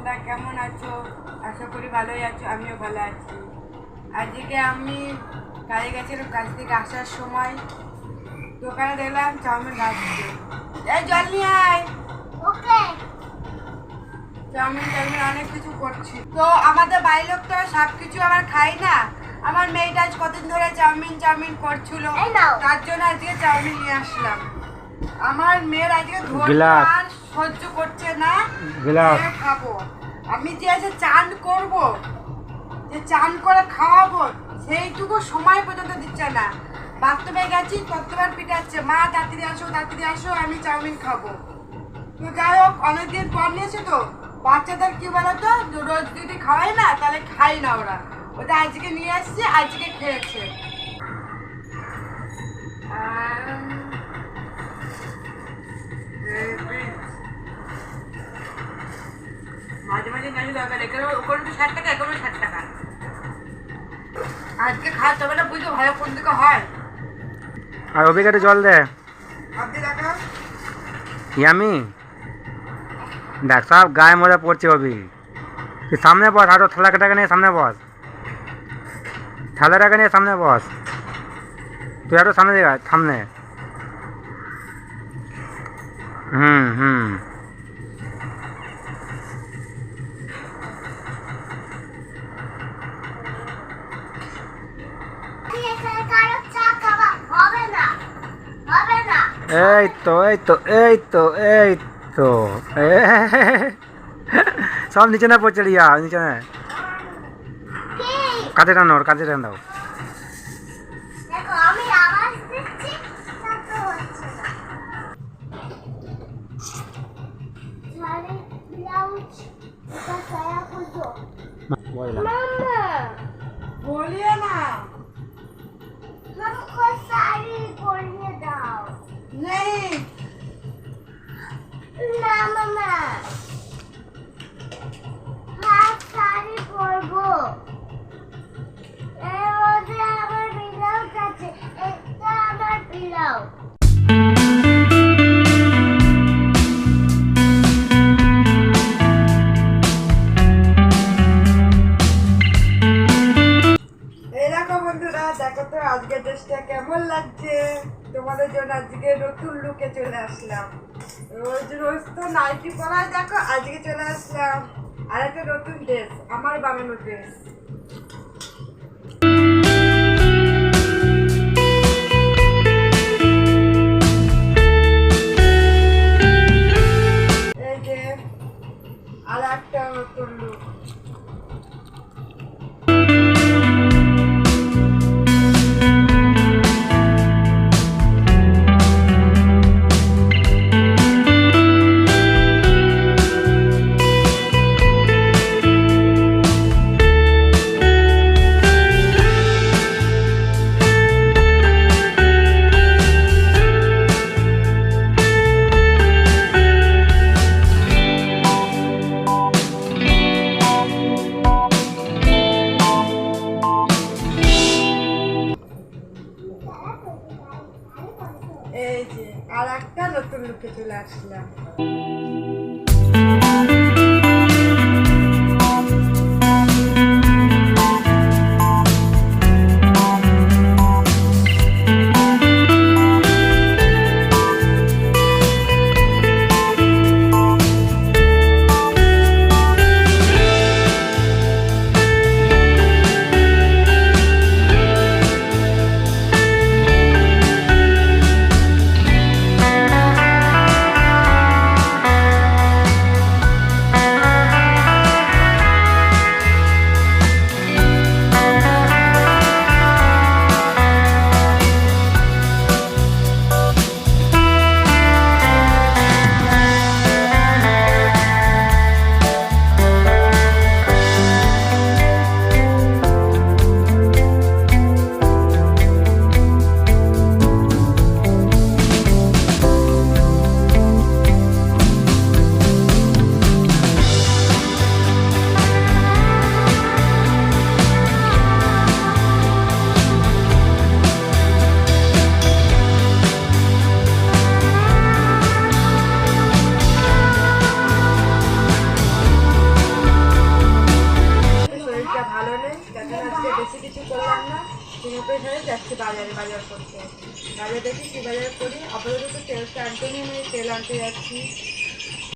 তোমরা কেমন আছো? আশা করি ভালোই আছো, আমিও ভালো আছি। আজকে আমি কাজে গেছিলাম, কাজ থেকে আসার সময় দোকানে দেখলাম চাউমিন রাখছে। এই জল নিয়ে আয়। ওকে। চাউমিন অনেক কিছু করছি। তো আমাদের বাড়ির লোক তো সব কিছু আমার খাই না। আমার মেয়েটা আজ কতদিন ধরে চাউমিন করছিল, তার জন্য আজকে চাউমিন নিয়ে আসলাম। আমার মেয়ের আজকে ধৈর্য আর সহ্য করছে না, খাবো। আমি যে আজকে চান করব, যে চান করে খাওয়াবো, সেইটুকু সময় পর্যন্ত দিচ্ছে না। বাথরুমে গেছি, ততবার পিটাচ্ছে, মা তাড়াতাড়ি আসো, আমি চাউমিন খাবো। তো যাই হোক, অনেকদিন পর নিয়েছে তো, বাচ্চাদের কি বলতো, রোজ যদি খাওয়াই না তাহলে খাই না ওরা। ওটা আজকে নিয়ে আসছে, আজকে খেয়েছে। মাঝে মাঝে নাকি দরকার, এখানে ওখানে তো 60 টাকা, এখানে 60 টাকা। আজকে খাওয়াতে হবে না, বুঝলো ভালো কোন দিকে হয়। আর অভিজ্ঞতা জল দে। আপনি দেখা ইয়ামি দেখ, সব গায়ে মজা পড়ছে। অভি তুই সামনে বস, আরো থালাটাকে নিয়ে সামনে বস, থালাটাকে নিয়ে সামনে বস। তুই আরো সামনে দিকে সামনে। হুম এই তো সব নিচে না পড়ছে রিয়া, নিচে না। কাঁধে টানো, ওর কাঁধে টান দাও। বলিয়ে না, নেই না মামা, হাফ শাড়ি পরবো। এর মধ্যে আমার ব্লাউজ আছে, এটা আমার ব্লাউজ। এই দেখো বন্ধুরা, দেখো তো আজকে ড্রেসটা কেমন লাগছে। তোমাদের জন্য আজকে নতুন লুকে চলে আসলাম। রোজ রোজ তো নাইটি পরা, দেখো আজকে চলে আসলাম আর একটা নতুন ড্রেস, আমার বানানো ড্রেস। এই যে আর একটা নতুন লুক। এই যে আর একটা নতুন লুকে চলে আসলাম। প্রেশারে যাচ্ছি বাজারে বাজার করতে। বাজার দেখি কি বাজার করি, আপাতত তো তেলটা আনতে নিয়ে তেল আনতে যাচ্ছি।